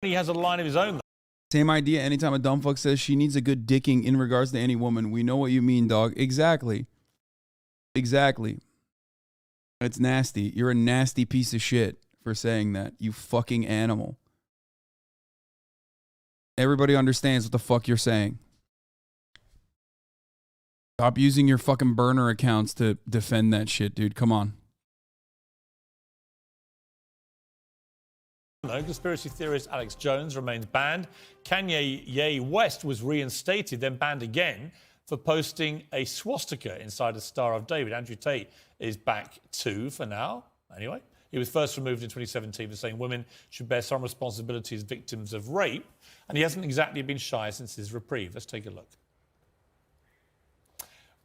He has a line of his own. Same idea. Anytime a dumb fuck says she needs a good dicking in regards to any woman, we know what you mean, dog. Exactly. Exactly. It's nasty. You're a nasty piece of shit for saying that, you fucking animal. Everybody understands what the fuck you're saying. Stop using your fucking burner accounts to defend that shit, dude. Come on. No, conspiracy theorist Alex Jones remains banned. Kanye West was reinstated, then banned again for posting a swastika inside a Star of David. Andrew Tate is back too for now. Anyway, he was first removed in 2017 for saying women should bear some responsibility as victims of rape, and he hasn't exactly been shy since his reprieve. Let's take a look.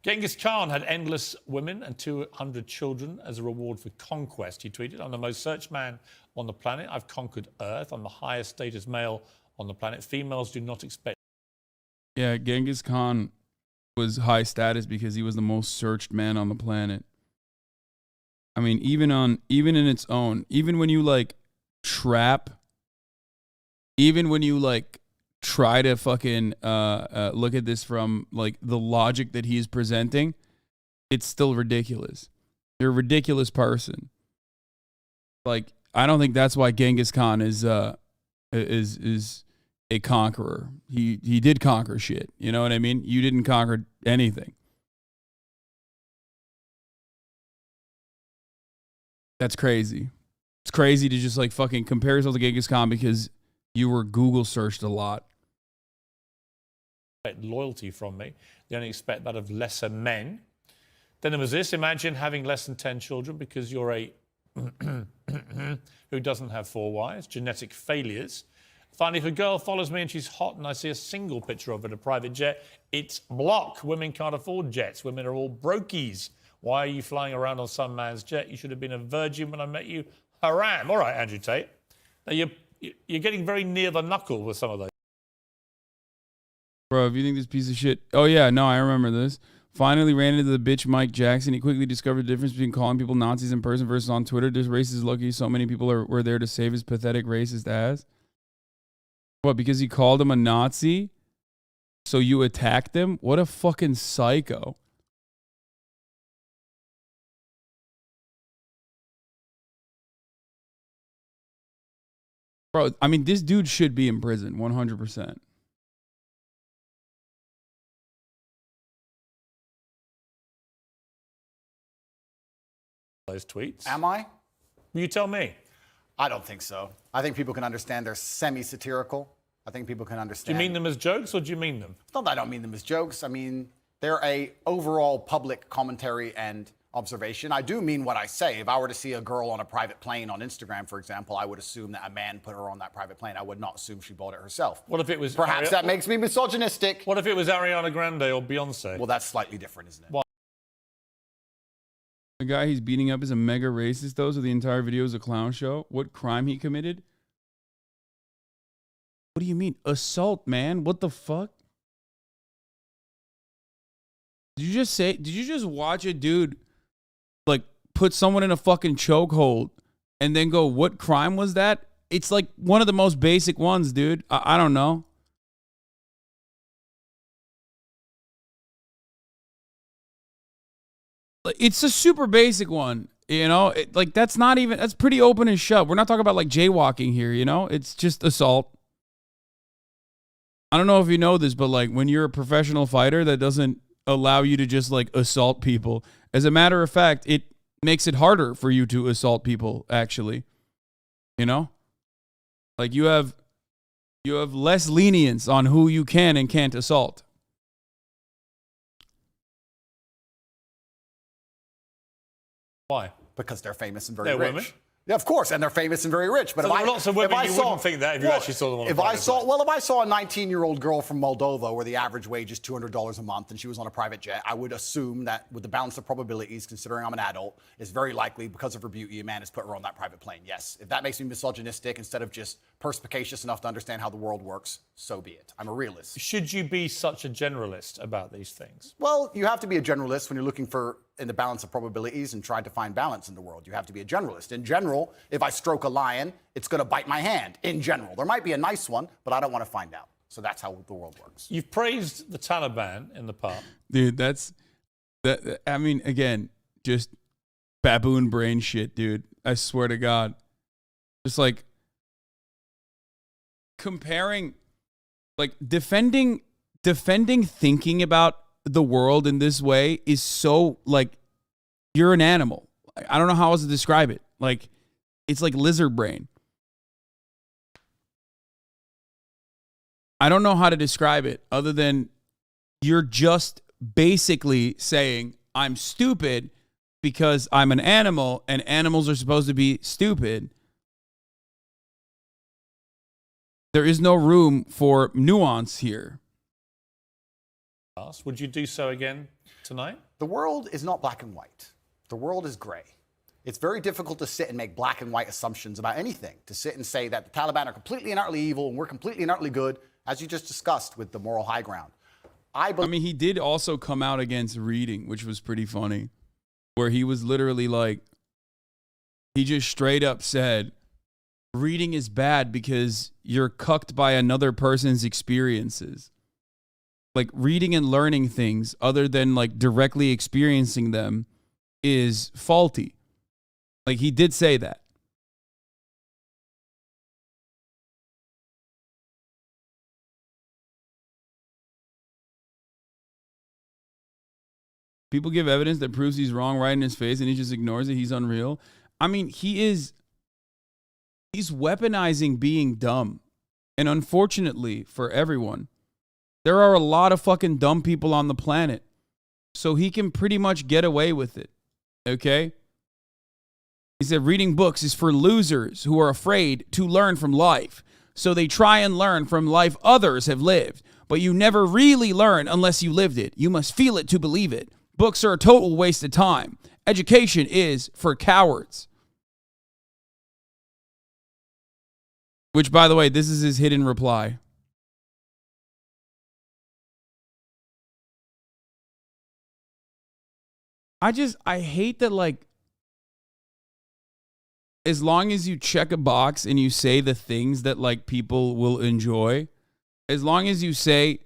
Genghis Khan had endless women and 200 children as a reward for conquest, he tweeted. I'm the most searched man on the planet. I've conquered Earth. I'm the highest status male on the planet. Females do not expect. Yeah, Genghis Khan was high status because he was the most searched man on the planet. I mean, even in its own, even when you like trap, even when you like try to fucking look at this from like the logic that he's presenting, it's still ridiculous. You're a ridiculous person. Like, I don't think that's why Genghis Khan is a conqueror. He did conquer shit. You know what I mean? You didn't conquer anything. That's crazy. It's crazy to just like fucking compare yourself to Genghis Khan because you were Google searched a lot. Loyalty from me. They only expect that of lesser men. Then there was this. Imagine having less than 10 children because you're a who doesn't have 4 wives. Genetic failures. Finally, if a girl follows me and she's hot and I see a single picture of her in a private jet, it's block. Women can't afford jets. Women are all brokies. Why are you flying around on some man's jet? You should have been a virgin when I met you. Haram. All right, Andrew Tate. Now you're getting very near the knuckle with some of those. Bro, if you think this piece of shit... Oh, yeah, no, I remember this. Finally ran into the bitch Mike Jackson. He quickly discovered the difference between calling people Nazis in person versus on Twitter. This racist is lucky so many people were there to save his pathetic racist ass. What, because he called him a Nazi? So you attacked him? What a fucking psycho. Bro, I mean, this dude should be in prison, 100%. Those tweets. Am I? You tell me. I don't think so. I think people can understand they're semi-satirical. I think people can understand. Do you mean them as jokes or do you mean them? It's not that I don't mean them as jokes. I mean, they're a overall public commentary and observation. I do mean what I say. If I were to see a girl on a private plane on Instagram, for example, I would assume that a man put her on that private plane. I would not assume she bought it herself. What if it was... Perhaps that makes me misogynistic. What if it was Ariana Grande or Beyonce? Well, that's slightly different, isn't it? Why? The guy he's beating up is a mega racist, though, so the entire video is a clown show. What crime he committed? What do you mean? Assault, man? What the fuck? Did you just watch a dude, like, put someone in a fucking chokehold and then go, what crime was that? It's like one of the most basic ones, dude. I don't know. It's a super basic one, you know? Like, that's not even... That's pretty open and shut. We're not talking about, like, jaywalking here, you know? It's just assault. I don't know if you know this, but, like, when you're a professional fighter, that doesn't allow you to just, like, assault people. As a matter of fact, it makes it harder for you to assault people, actually. You know? Like, you have less lenience on who you can and can't assault. Why? Because they're famous and very They're rich. women? Yeah, of course, and they're famous and very rich. But So there are lots of women you wouldn't think that if you actually saw them on a private plane. If I saw a 19-year-old girl from Moldova where the average wage is $200 a month and she was on a private jet, I would assume that with the balance of probabilities, considering I'm an adult, it's very likely because of her beauty, a man has put her on that private plane. Yes, if that makes me misogynistic instead of just perspicacious enough to understand how the world works, so be it. I'm a realist. Should you be such a generalist about these things? Well, you have to be a generalist when you're looking for in the balance of probabilities and tried to find balance in the world. You have to be a generalist. In general, if I stroke a lion, it's going to bite my hand. In general, there might be a nice one, but I don't want to find out. So that's how the world works. You've praised the Taliban in the past. Dude, that. I mean, again, just baboon brain shit, dude. I swear to God. Just like comparing, like defending thinking about the world in this way is so like you're an animal. I don't know how else to describe it. Like it's like lizard brain. I don't know how to describe it other than you're just basically saying I'm stupid because I'm an animal and animals are supposed to be stupid. There is no room for nuance here. Would you do so again tonight? The world is not black and white. The world is gray. It's very difficult to sit and make black and white assumptions about anything, to sit and say that the Taliban are completely and utterly evil and we're completely and utterly good, as you just discussed with the moral high ground. I mean, he did also come out against reading, which was pretty funny, where he was literally like, he just straight up said, reading is bad because you're cucked by another person's experiences. Like reading and learning things other than like directly experiencing them is faulty. Like he did say that. People give evidence that proves he's wrong right in his face and he just ignores it. He's unreal. I mean, he's weaponizing being dumb. And unfortunately for everyone, there are a lot of fucking dumb people on the planet. So he can pretty much get away with it. Okay? He said reading books is for losers who are afraid to learn from life. So they try and learn from life others have lived. But you never really learn unless you lived it. You must feel it to believe it. Books are a total waste of time. Education is for cowards. Which, by the way, this is his hidden reply. I hate that, like, as long as you check a box and you say the things that, like, people will enjoy, as long as you say,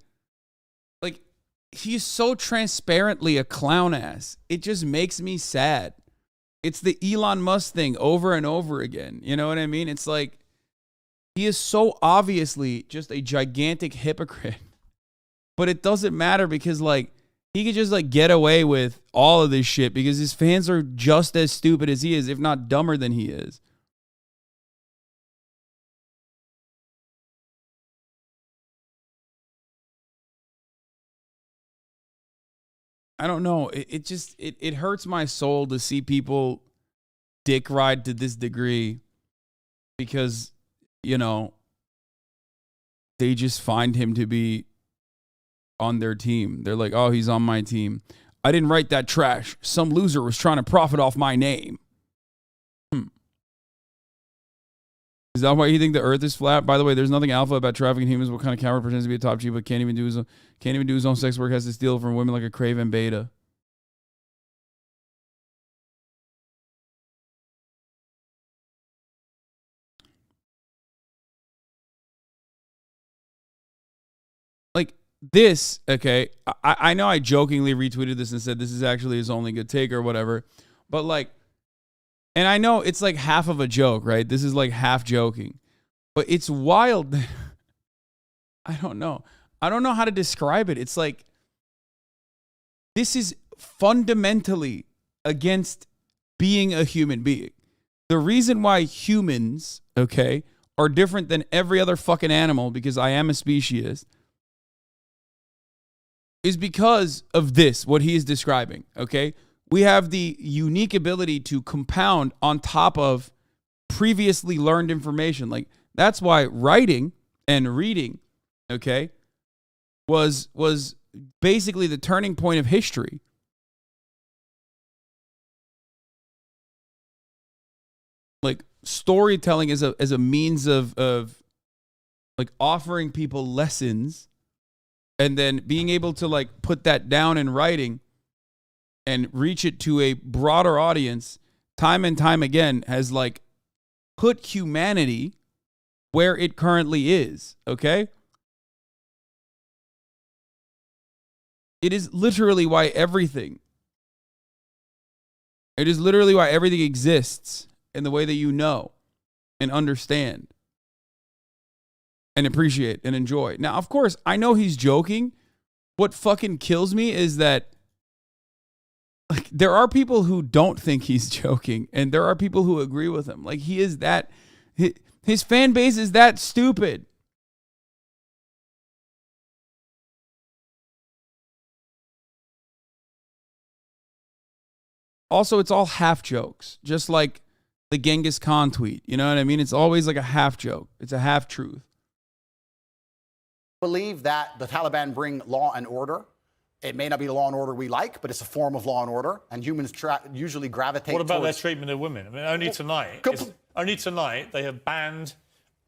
like, he's so transparently a clown ass. It just makes me sad. It's the Elon Musk thing over and over again. You know what I mean? It's like, he is so obviously just a gigantic hypocrite. But it doesn't matter because, like, he could just, like, get away with all of this shit because his fans are just as stupid as he is, if not dumber than he is. I don't know. It hurts my soul to see people dick ride to this degree because, you know, they just find him to be on their team. They're like, oh, he's on my team. I didn't write that trash. Some loser was trying to profit off my name. Is that why you think the earth is flat? By the way, there's nothing alpha about trafficking humans. What kind of coward pretends to be a top G but can't even do his own sex work, has to steal from women like a craven beta? Like this, okay, I know I jokingly retweeted this and said this is actually his only good take or whatever, but like, and I know it's like half of a joke, right? This is like half joking, but it's wild. I don't know how to describe it. It's like, this is fundamentally against being a human being. The reason why humans, okay, are different than every other fucking animal, because I am a speciesist, is because of this, what he is describing, okay? We have the unique ability to compound on top of previously learned information. Like, that's why writing and reading, okay, was basically the turning point of history. Like, storytelling as a means of like offering people lessons and then being able to like put that down in writing and reach it to a broader audience time and time again has like put humanity where it currently is, okay? It is literally why everything exists in the way that you know and understand and appreciate and enjoy. Now, of course, I know he's joking. What fucking kills me is that like there are people who don't think he's joking, and there are people who agree with him. Like he is that, his fan base is that stupid. Also, it's all half jokes, just like the Genghis Khan tweet. You know what I mean? It's always like a half joke. It's a half truth. Believe that the Taliban bring law and order. It may not be the law and order we like, but it's a form of law and order, and humans usually gravitate. What about towards... their treatment of women? I mean, only tonight they have banned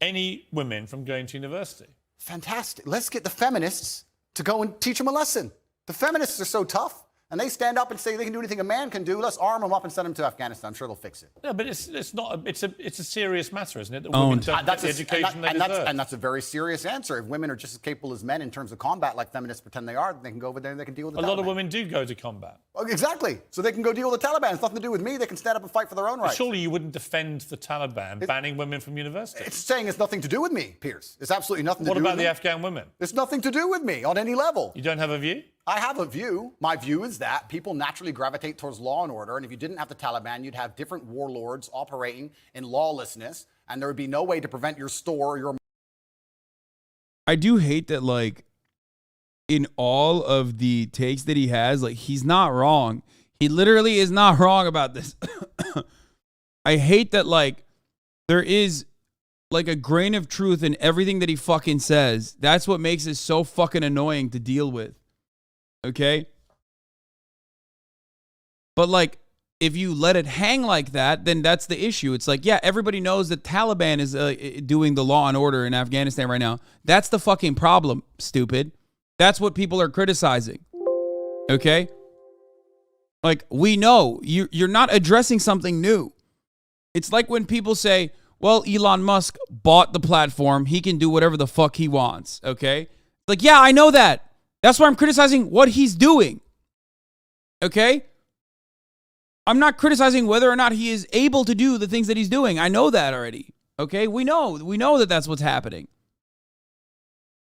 any women from going to university. Fantastic. Let's get the feminists to go and teach them a lesson. The feminists are so tough, and they stand up and say they can do anything a man can do. Let's arm them up and send them to Afghanistan. I'm sure they'll fix it. Yeah, but it's not. It's a serious matter, isn't it? That women don't get the education they deserve. And that's a very serious answer. If women are just as capable as men in terms of combat, like feminists pretend they are, then they can go over there and they can deal with the Taliban. A lot of women do go to combat. Oh, exactly. So they can go deal with the Taliban. It's nothing to do with me. They can stand up and fight for their own rights. Surely you wouldn't defend the Taliban banning women from university. It's saying it's nothing to do with me, Piers. It's absolutely nothing to do with me. What about the Afghan women? It's nothing to do with me on any level. You don't have a view? I have a view. My view is that people naturally gravitate towards law and order, and if you didn't have the Taliban, you'd have different warlords operating in lawlessness, and there would be no way to prevent your store or your... I do hate that, like, in all of the takes that he has, like, he's not wrong. He literally is not wrong about this. I hate that, like, there is, like, a grain of truth in everything that he fucking says. That's what makes it so fucking annoying to deal with. Okay? But, like, if you let it hang like that, then that's the issue. It's like, yeah, everybody knows that Taliban is doing the law and order in Afghanistan right now. That's the fucking problem, stupid. That's what people are criticizing. Okay? Like, we know you're not addressing something new. It's like when people say, well, Elon Musk bought the platform. He can do whatever the fuck he wants. Okay? Like, yeah, I know that. That's why I'm criticizing what he's doing. Okay? I'm not criticizing whether or not he is able to do the things that he's doing. I know that already. Okay? We know that that's what's happening.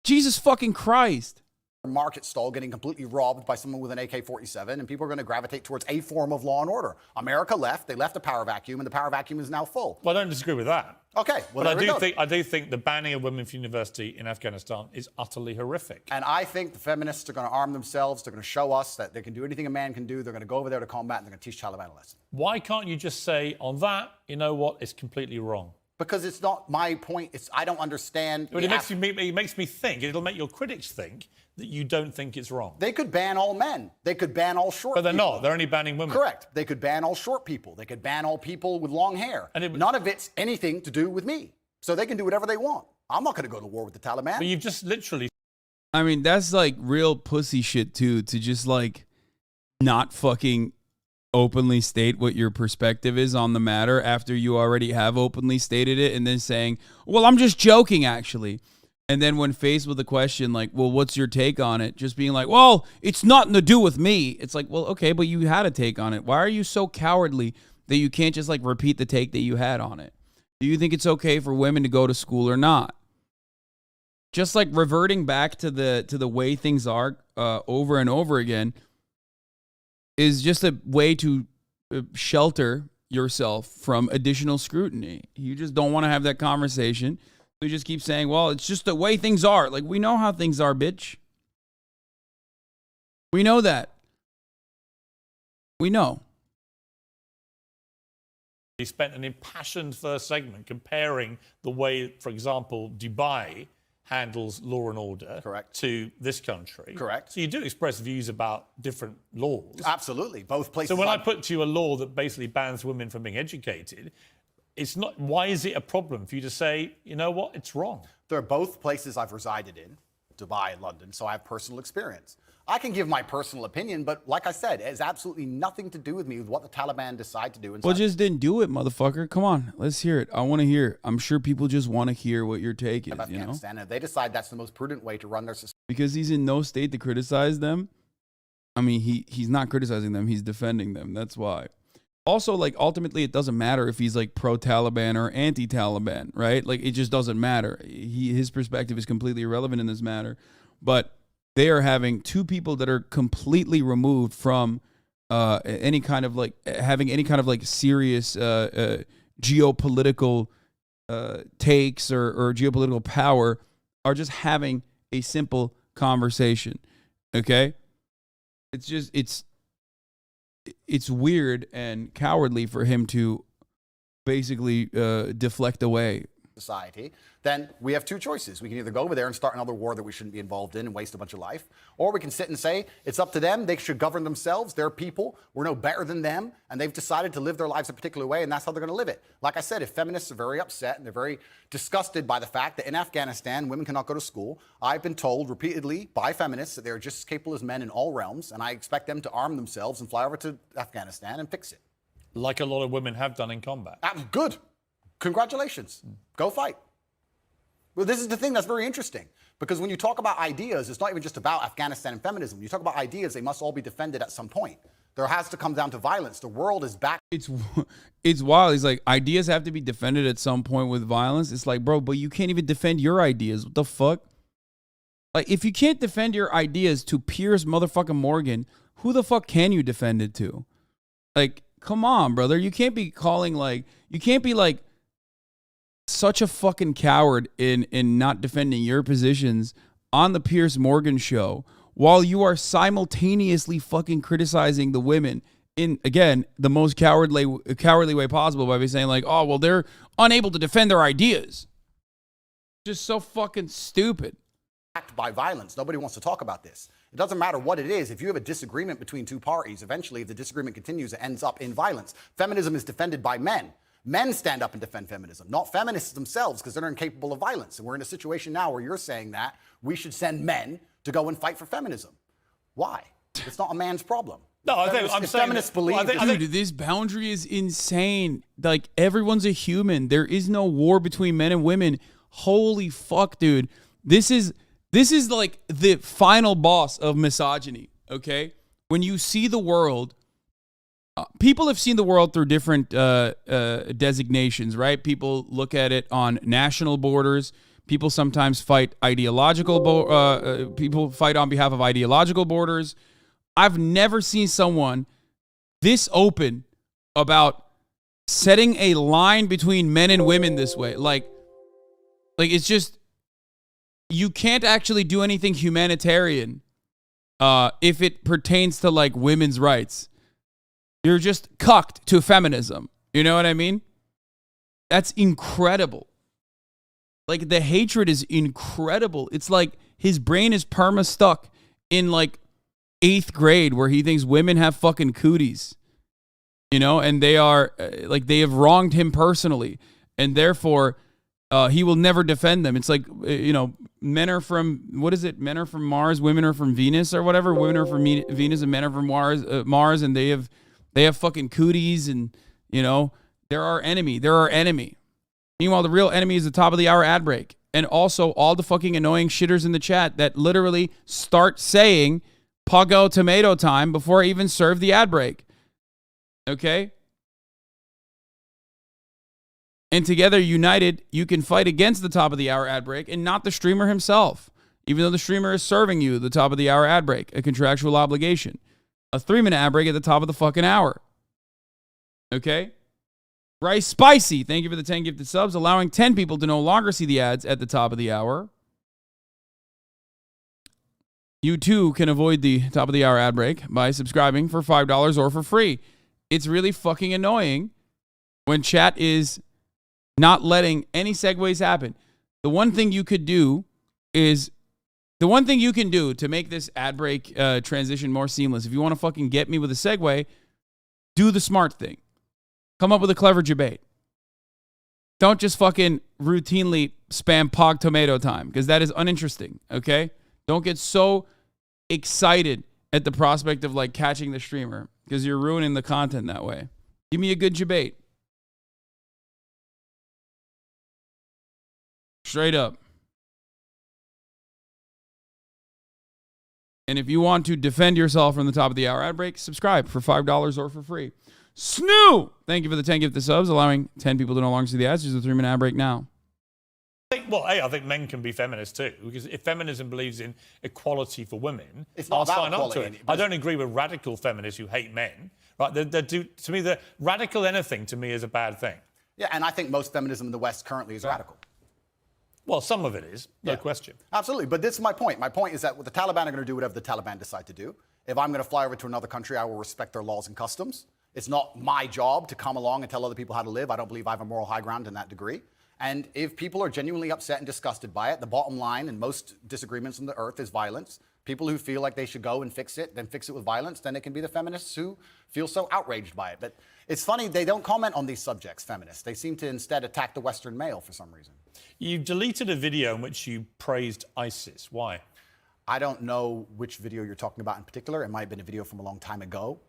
Jesus fucking Christ. Market stall getting completely robbed by someone with an AK-47, and people are going to gravitate towards a form of law and order. America left. They left a power vacuum, and the power vacuum is now full. Well, I don't disagree with that. Okay. Well, but I do think the banning of women from university in Afghanistan is utterly horrific. And I think the feminists are going to arm themselves. They're going to show us that they can do anything a man can do. They're going to go over there to combat, and they're going to teach Taliban a lesson. Why can't you just say on that, you know what, it's completely wrong? Because it's not my point. I don't understand. But it makes me think. It'll make your critics think that you don't think it's wrong. They could ban all men. They could ban all short people. But they're not. They're only banning women. Correct. They could ban all short people. They could ban all people with long hair. And none of it's anything to do with me. So they can do whatever they want. I'm not going to go to war with the Taliban. But you've just literally... I mean, that's like real pussy shit too, to just like not fucking openly state what your perspective is on the matter after you already have openly stated it, and then saying, well, I'm just joking actually. And then when faced with a question like, well, what's your take on it? Just being like, well, it's nothing to do with me. It's like, well, okay, but you had a take on it. Why are you so cowardly that you can't just like repeat the take that you had on it? Do you think it's okay for women to go to school or not? Just like reverting back to the way things are over and over again is just a way to shelter yourself from additional scrutiny. You just don't want to have that conversation. So you just keep saying, well, it's just the way things are. Like, we know how things are, bitch. We know that. We know. He spent an impassioned first segment comparing the way, for example, Dubai handles law and order to this country. Correct. So you do express views about different laws. Absolutely. Both places. So when I put to you a law that basically bans women from being educated, it's not, why is it a problem for you to say, you know what, it's wrong? They're both places I've resided in. Dubai and London, so I have personal experience. I can give my personal opinion, but like I said, it has absolutely nothing to do with me with what the Taliban decide to do. Well, just didn't do it, motherfucker. Come on, let's hear it. I want to hear it. I'm sure people just want to hear what your take is. Afghanistan, and if they decide that's the most prudent way to run their society. Because he's in no state to criticize them. I mean, he's not criticizing them. He's defending them. That's why. Also, like, ultimately, it doesn't matter if he's, like, pro-Taliban or anti-Taliban, right? Like, it just doesn't matter. His perspective is completely irrelevant in this matter. But they are having two people that are completely removed from any kind of, like, having any kind of, like, serious geopolitical takes or geopolitical power, are just having a simple conversation, okay? It's just, it's weird and cowardly for him to basically deflect away. Society, then we have two choices. We can either go over there and start another war that we shouldn't be involved in and waste a bunch of life, or we can sit and say it's up to them. They should govern themselves. They're people. We're no better than them, and they've decided to live their lives a particular way, and that's how they're going to live it. Like I said, if feminists are very upset and they're very disgusted by the fact that in Afghanistan women cannot go to school, I've been told repeatedly by feminists that they're just as capable as men in all realms, and I expect them to arm themselves and fly over to Afghanistan and fix it. Like a lot of women have done in combat. Good. Congratulations. Go fight. Well, this is the thing that's very interesting, because when you talk about ideas, it's not even just about Afghanistan and feminism. When you talk about ideas, they must all be defended at some point. There has to come down to violence. The world is back. It's wild. He's like, ideas have to be defended at some point with violence. It's like, bro, but you can't even defend your ideas. What the fuck? Like, if you can't defend your ideas to Piers motherfucking Morgan, who the fuck can you defend it to? Like, come on, brother. You can't be calling, like, you can't be like such a fucking coward in not defending your positions on the Piers Morgan show while you are simultaneously fucking criticizing the women in, again, the most cowardly way possible by saying, like, oh, well, they're unable to defend their ideas. Just so fucking stupid. By violence. Nobody wants to talk about this. It doesn't matter what it is. If you have a disagreement between two parties, eventually, if the disagreement continues, it ends up in violence. Feminism is defended by men. Men stand up and defend feminism, not feminists themselves, because they're incapable of violence. And we're in a situation now where you're saying that we should send men to go and fight for feminism. Why? It's not a man's problem. No, I think I'm saying feminists believe. Well, Dude, this boundary is insane. Like, everyone's a human. There is no war between men and women. Holy fuck, dude. This is like the final boss of misogyny, okay? When you see the world, people have seen the world through different designations, right? People look at it on national borders. People sometimes fight people fight on behalf of ideological borders. I've never seen someone this open about setting a line between men and women this way. Like it's just, you can't actually do anything humanitarian if it pertains to, like, women's rights. You're just cucked to feminism. You know what I mean? That's incredible. Like, the hatred is incredible. It's like his brain is perma-stuck in, like, 8th grade where he thinks women have fucking cooties. You know? And they are, like, they have wronged him personally. And therefore, he will never defend them. It's like, you know, men are from, what is it? Men are from Mars, women are from Venus or whatever. Women are from Venus and men are from Mars, and they have fucking cooties, and, you know, they're our enemy. They're our enemy. Meanwhile, the real enemy is the top of the hour ad break. And also all the fucking annoying shitters in the chat that literally start saying Puggo tomato time before I even serve the ad break. Okay? And together, united, you can fight against the top of the hour ad break and not the streamer himself, even though the streamer is serving you the top of the hour ad break, a contractual obligation. A 3-minute ad break at the top of the fucking hour. Okay? Bryce Spicy, thank you for the 10 gifted subs, allowing 10 people to no longer see the ads at the top of the hour. You too can avoid the top of the hour ad break by subscribing for $5 or for free. It's really fucking annoying when chat is not letting any segues happen. The one thing you can do to make this ad break transition more seamless, if you want to fucking get me with a segue, do the smart thing. Come up with a clever debate. Don't just fucking routinely spam Pog tomato time, because that is uninteresting, okay? Don't get so excited at the prospect of like catching the streamer because you're ruining the content that way. Give me a good debate. Straight up. And if you want to defend yourself from the top of the hour ad break, subscribe for $5 or for free. Snoo! Thank you for the 10 gift subs, allowing 10 people to no longer see the ads. There's a 3-minute ad break now. I think men can be feminists too, because if feminism believes in equality for women, It's not I'll about sign up to equality, it. I don't agree with radical feminists who hate men. Right? To me, the radical anything to me is a bad thing. Yeah, and I think most feminism in the West currently is radical. Well, some of it is, no question. Absolutely, but this is my point. My point is that the Taliban are going to do whatever the Taliban decide to do. If I'm going to fly over to another country, I will respect their laws and customs. It's not my job to come along and tell other people how to live. I don't believe I have a moral high ground in that degree. And if people are genuinely upset and disgusted by it, the bottom line in most disagreements on the earth is violence. People who feel like they should go and fix it, then fix it with violence, then it can be the feminists who feel so outraged by it. But it's funny, they don't comment on these subjects, feminists. They seem to instead attack the Western male for some reason. You deleted a video in which you praised ISIS. Why? I don't know which video you're talking about in particular. It might have been a video from a long time ago.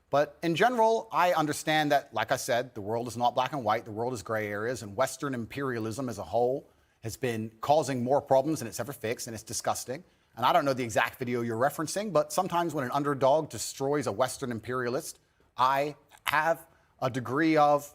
But in general, I understand that, like I said, the world is not black and white. The world is gray areas. And Western imperialism as a whole has been causing more problems than it's ever fixed. And it's disgusting. And I don't know the exact video you're referencing, but sometimes when an underdog destroys a Western imperialist, I have a degree of,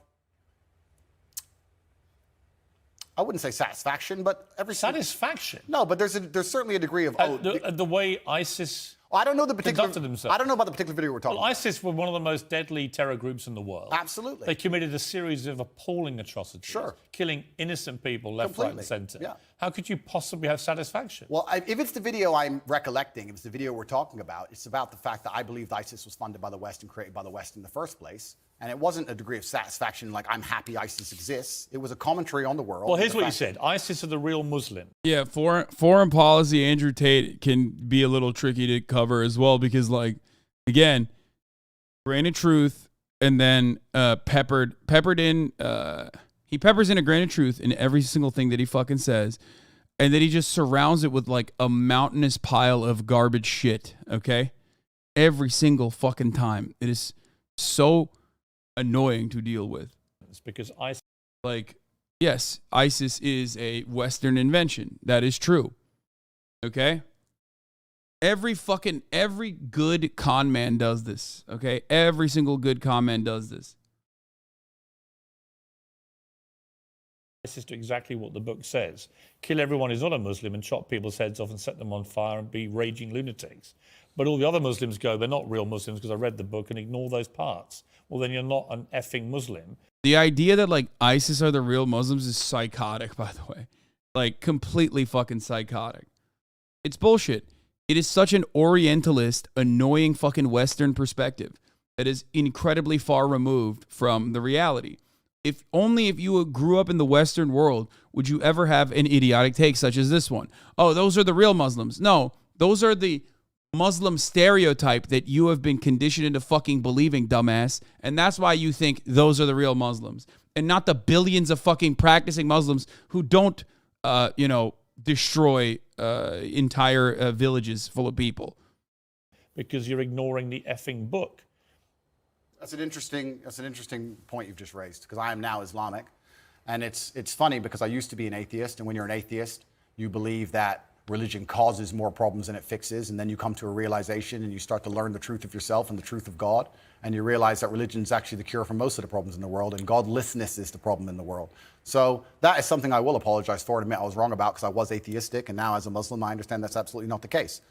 I wouldn't say satisfaction, but Satisfaction? No, but there's certainly a degree of, the way ISIS I don't know the particular. conducted themselves. I don't know about the particular video we're talking about. ISIS were one of the most deadly terror groups in the world. Absolutely. They committed a series of appalling atrocities, Sure. killing innocent people left, right, and Completely. centre. Yeah. How could you possibly have satisfaction? Well, if it's the video I'm recollecting, if it's the video we're talking about, it's about the fact that I believed ISIS was funded by the West and created by the West in the first place. And it wasn't a degree of satisfaction like I'm happy ISIS exists. It was a commentary on the world. Well, here's what you said. ISIS are the real Muslim. Yeah, foreign policy, Andrew Tate can be a little tricky to cover as well because, like, again, grain of truth and then peppered in. He peppers in a grain of truth in every single thing that he fucking says, and then he just surrounds it with like a mountainous pile of garbage shit. Okay, every single fucking time. It is so annoying to deal with. It's because ISIS, like, yes, ISIS is a Western invention. That is true. Okay? Every good con man does this. Okay? Every single good con man does this. ISIS do exactly what the book says. Kill everyone who's not a Muslim and chop people's heads off and set them on fire and be raging lunatics. But all the other Muslims go, they're not real Muslims because I read the book, and ignore those parts. Well, then you're not an effing Muslim. The idea that, like, ISIS are the real Muslims is psychotic, by the way. Like, completely fucking psychotic. It's bullshit. It is such an Orientalist, annoying fucking Western perspective that is incredibly far removed from the reality. If you grew up in the Western world, would you ever have an idiotic take such as this one? Oh, those are the real Muslims. No, those are the Muslim stereotype that you have been conditioned into fucking believing, dumbass. And that's why you think those are the real Muslims and not the billions of fucking practicing Muslims who don't, destroy entire villages full of people. Because you're ignoring the effing book. That's an interesting point you've just raised, because I am now Islamic. And it's funny because I used to be an atheist, and when you're an atheist, you believe that religion causes more problems than it fixes, and then you come to a realization and you start to learn the truth of yourself and the truth of God, and you realize that religion is actually the cure for most of the problems in the world, and godlessness is the problem in the world. So that is something I will apologize for and admit I was wrong about, because I was atheistic, and now as a Muslim I understand that's absolutely not the case.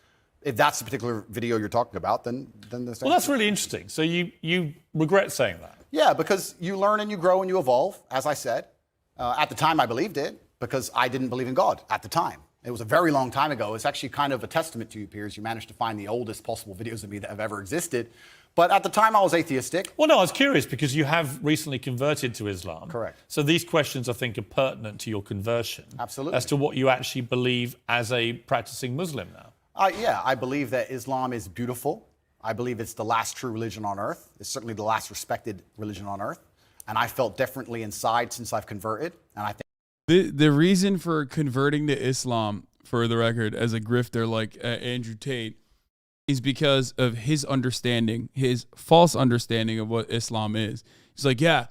If that's the particular video you're talking about, then there's... Well, that's really interesting. So you regret saying that? Yeah, because you learn and you grow and you evolve, as I said. At the time I believed it, because I didn't believe in God at the time. It was a very long time ago. It's actually kind of a testament to you, Piers. You managed to find the oldest possible videos of me that have ever existed. But at the time, I was atheistic. Well, no, I was curious because you have recently converted to Islam. Correct. So these questions, I think, are pertinent to your conversion. Absolutely. As to what you actually believe as a practicing Muslim now. Yeah, I believe that Islam is beautiful. I believe it's the last true religion on earth. It's certainly the last respected religion on earth. And I felt differently inside since I've converted. And I think The reason for converting to Islam for the record, as a grifter like Andrew Tate, is because of his understanding, his false understanding of what Islam is. He's like, yeah,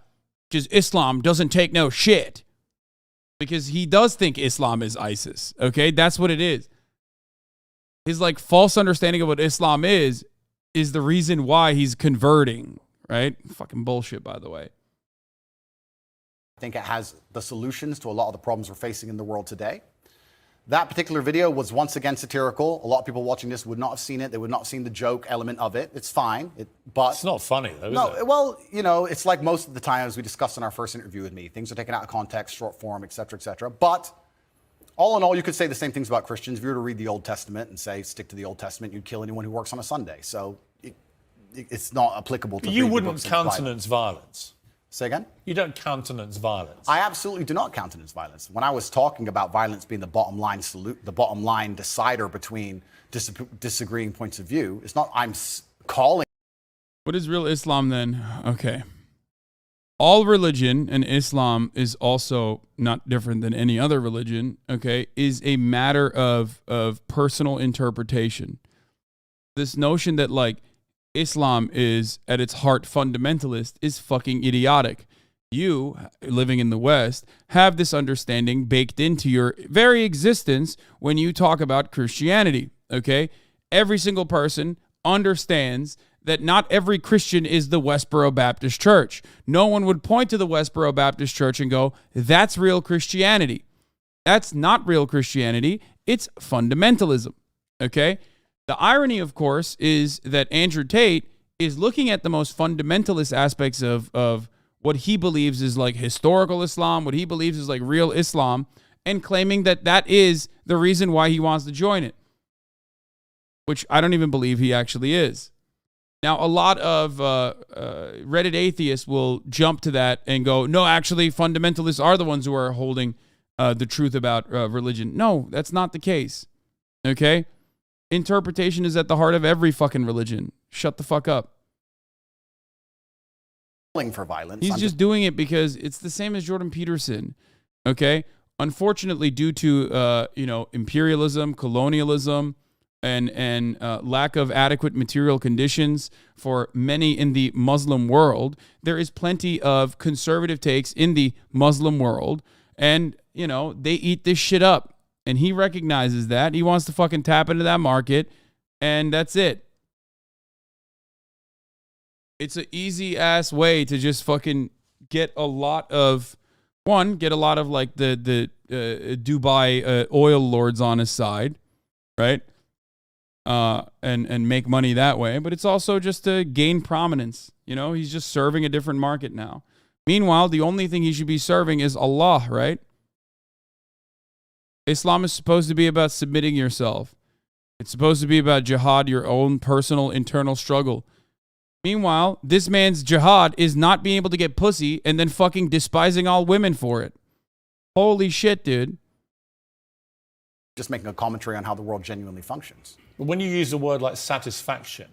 because Islam doesn't take no shit. Because he does think Islam is ISIS, okay? That's what it is. His like false understanding of what Islam is the reason why he's converting, right? Fucking bullshit, by the way. I think it has the solutions to a lot of the problems we're facing in the world today. That particular video was once again satirical. A lot of people watching this would not have seen it. They would not have seen the joke element of it. It's fine, but it's not funny though, is it? Well, you know, it's like most of the time, as we discussed in our first interview with me, things are taken out of context, short form, et cetera, et cetera. But all in all, you could say the same things about Christians. If you were to read the Old Testament and say, stick to the Old Testament, you'd kill anyone who works on a Sunday. So it's not applicable to you wouldn't countenance violence. Say again? You don't countenance violence. I absolutely do not countenance violence. When I was talking about violence being the bottom line decider between disagreeing points of view, it's not I'm calling. What is real Islam then? Okay. All religion, and Islam is also not different than any other religion, okay, is a matter of personal interpretation. This notion that like Islam is at its heart fundamentalist is fucking idiotic. You, living in the West, have this understanding baked into your very existence when you talk about Christianity, okay? Every single person understands that not every Christian is the Westboro Baptist Church. No one would point to the Westboro Baptist Church and go, that's real Christianity. That's not real Christianity. It's fundamentalism, okay? The irony, of course, is that Andrew Tate is looking at the most fundamentalist aspects of what he believes is like historical Islam, what he believes is like real Islam, and claiming that that is the reason why he wants to join it, which I don't even believe he actually is. Now, a lot of Reddit atheists will jump to that and go, no, actually, fundamentalists are the ones who are holding the truth about religion. No, that's not the case, okay? Interpretation is at the heart of every fucking religion. Shut the fuck up. For violence. He's just doing it because it's the same as Jordan Peterson. Okay? Unfortunately, due to imperialism, colonialism, and lack of adequate material conditions for many in the Muslim world, there is plenty of conservative takes in the Muslim world, and they eat this shit up. And he recognizes that. He wants to fucking tap into that market, and that's it. It's an easy-ass way to just fucking get a lot of like the Dubai oil lords on his side, right? And make money that way. But it's also just to gain prominence. He's just serving a different market now. Meanwhile, the only thing he should be serving is Allah, right? Islam is supposed to be about submitting yourself. It's supposed to be about jihad, your own personal internal struggle. Meanwhile, this man's jihad is not being able to get pussy and then fucking despising all women for it. Holy shit, dude. Just making a commentary on how the world genuinely functions. But when you use a word like satisfaction,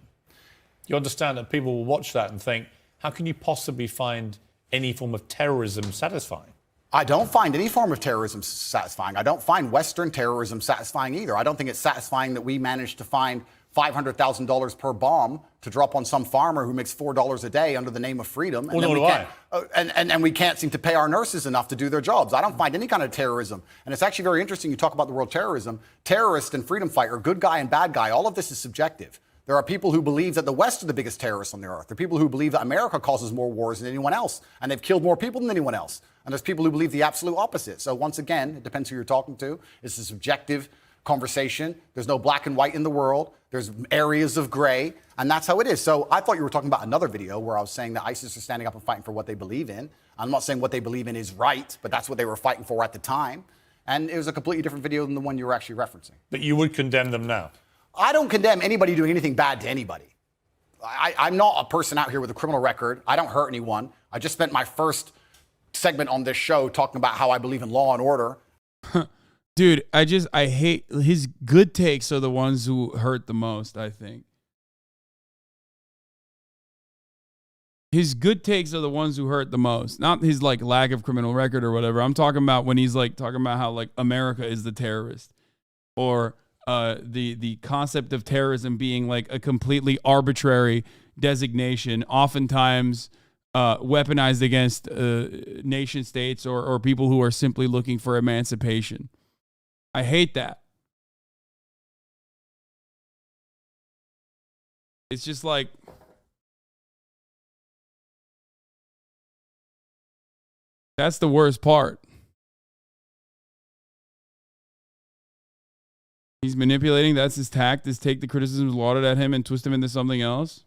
you understand that people will watch that and think, how can you possibly find any form of terrorism satisfying? I don't find any form of terrorism satisfying. I don't find Western terrorism satisfying either. I don't think it's satisfying that we managed to find $500,000 per bomb to drop on some farmer who makes $4 a day under the name of freedom. And, and we can't seem to pay our nurses enough to do their jobs. I don't find any kind of terrorism. And it's actually very interesting you talk about the word terrorism. Terrorist and freedom fighter, good guy and bad guy, all of this is subjective. There are people who believe that the West are the biggest terrorists on the earth. There are people who believe that America causes more wars than anyone else, and they've killed more people than anyone else. And there's people who believe the absolute opposite. So once again, it depends who you're talking to. It's a subjective conversation. There's no black and white in the world. There's areas of gray, and that's how it is. So I thought you were talking about another video where I was saying that ISIS are standing up and fighting for what they believe in. I'm not saying what they believe in is right, but that's what they were fighting for at the time. And it was a completely different video than the one you were actually referencing. But you would condemn them now? I don't condemn anybody doing anything bad to anybody. I'm not a person out here with a criminal record. I don't hurt anyone. I just spent my first segment on this show talking about how I believe in law and order. Dude, I hate his good takes are the ones who hurt the most, I think. His good takes are the ones who hurt the most. Not his like lack of criminal record or whatever. I'm talking about when he's like talking about how like America is the terrorist. or the concept of terrorism being like a completely arbitrary designation, oftentimes weaponized against nation states or people who are simply looking for emancipation. I hate that. It's just like, that's the worst part. He's manipulating. That's his tact, is take the criticisms lauded at him and twist them into something else.